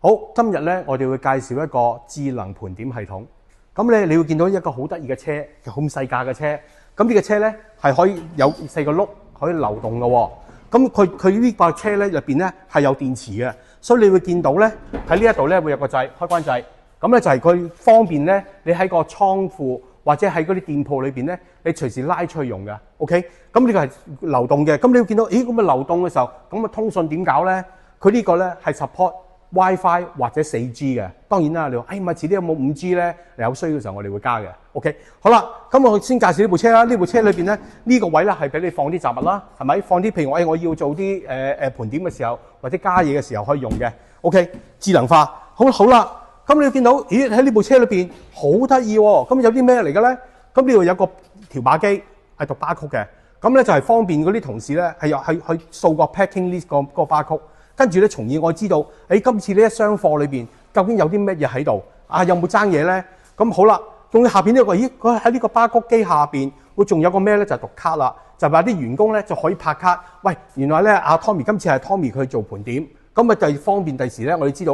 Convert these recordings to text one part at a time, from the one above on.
好，今日咧我哋會介紹一個智能盤點系統。咁咧你會見到一個好得意嘅車，咁細架嘅車。咁呢個車咧係可以有4個轆可以流動嘅喎。咁佢呢個車咧入邊咧係有電池嘅，所以你會見到咧喺呢一度咧會有個掣開關掣。咁咧就係佢方便咧，你喺個倉庫或者喺嗰啲店鋪裏邊咧，你隨時拉出去用嘅。OK， 咁呢個係流動嘅。咁你會見到，咦咁啊流動嘅時候，咁啊通訊點搞咧？佢呢個咧係 support WiFi 或者4G 嘅。當然啦，你話咪遲啲有冇5G咧？你有需要嘅時候我哋會加嘅。OK， 好啦，咁我先介紹呢部車啦。呢部車裏邊咧呢個位咧係俾你放啲雜物啦，係咪？放啲譬如我要做啲盤點嘅時候或者加嘢嘅時候可以用嘅。OK， 智能化。好啦。咁你見到，咦喺呢部車裏邊好得意喎！咁有啲咩嚟嘅咧？咁呢度有個條碼機係讀巴曲嘅，咁咧就係方便嗰啲同事咧係去掃個 packing list 個巴曲，跟住咧從而我知道，今次呢一箱貨裏邊究竟有啲乜嘢喺度啊？有冇爭嘢咧？咁好啦，仲要下邊呢個，咦佢喺呢個巴曲機下邊會仲有個咩咧？就係讀卡啦，就話啲員工咧就可以拍卡。喂，原來咧阿 Tommy 今次係 Tommy 佢做盤點。咁咪就係方便第時咧，我哋知道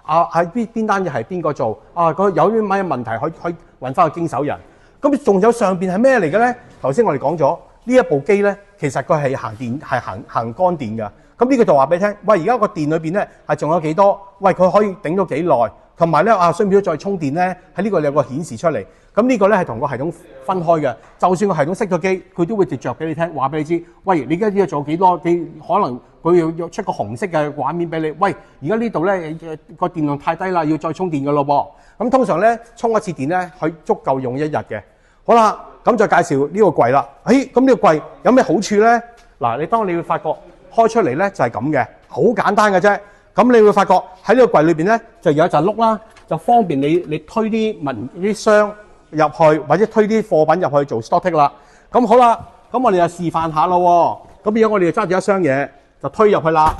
喺邊單嘢係邊個做佢有啲咩問題可以揾翻個經手人。咁仲有上邊係咩嚟嘅咧？頭先我哋講咗呢一部機咧，其實佢係行電係行乾電㗎。咁呢個就話俾你聽，喂而家個電裏邊咧係仲有幾多？喂佢可以頂到幾耐？同埋咧需唔需要再充電咧？喺呢個有個顯示出嚟。咁呢個咧係同個系統分開嘅。就算個系統熄咗機，佢都會直着俾你聽，話俾你知。喂，你而家呢度做幾多？你可能佢要出個紅色嘅畫面俾你。喂，而家呢度咧個電量太低啦，要再充電㗎咯噃。咁通常咧充一次電咧，佢足夠用1日嘅。好啦，咁就介紹呢個櫃啦。咁呢個櫃有咩好處咧？嗱，你會發覺開出嚟咧就係咁嘅，好簡單嘅啫。咁你會發覺喺呢個櫃裏邊咧就有一隻轆啦，就方便你推啲箱入去，或者推啲貨品入去做 stock 啦。咁好啦，咁我哋就示範下咯。咁而家我哋就揸住一箱嘢就推入去啦，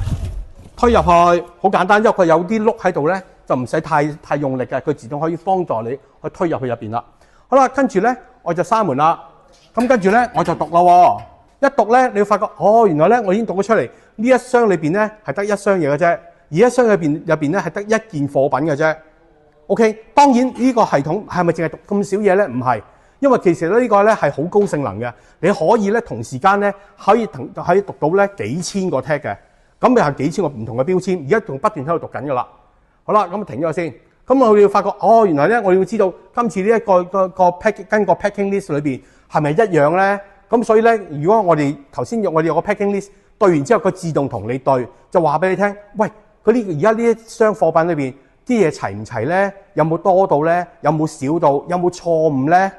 推入去好簡單，因為佢有啲轆喺度咧，就唔使太用力嘅，佢自動可以幫助你去推入去入邊啦。好啦，跟住咧我就閂門啦。咁跟住咧我就讀啦。一讀咧你會發覺原來咧我已經讀咗出嚟，呢一箱裏邊咧係得一箱嘢嘅啫，而一箱入邊咧係得一件貨品嘅啫。OK， 當然呢個系統係咪淨係讀咁少嘢咧？唔係，因為其實呢個咧係好高性能嘅，你可以咧同時間咧可以讀到咧幾千個 tag 嘅，咁又係幾千個唔同嘅標籤，而家仲不斷喺度讀緊噶啦。好啦，咁停咗先。咁我哋要發覺原來咧我哋要知道今次呢一個跟個 packing list 裏邊係咪一樣咧？咁所以咧，如果我哋頭先我哋有個 packing list 對完之後，佢自動同你對，就話俾你聽，喂，而家呢一箱貨品裏邊啲嘢齊唔齊咧？有冇多到咧？有冇少到？有冇錯誤咧？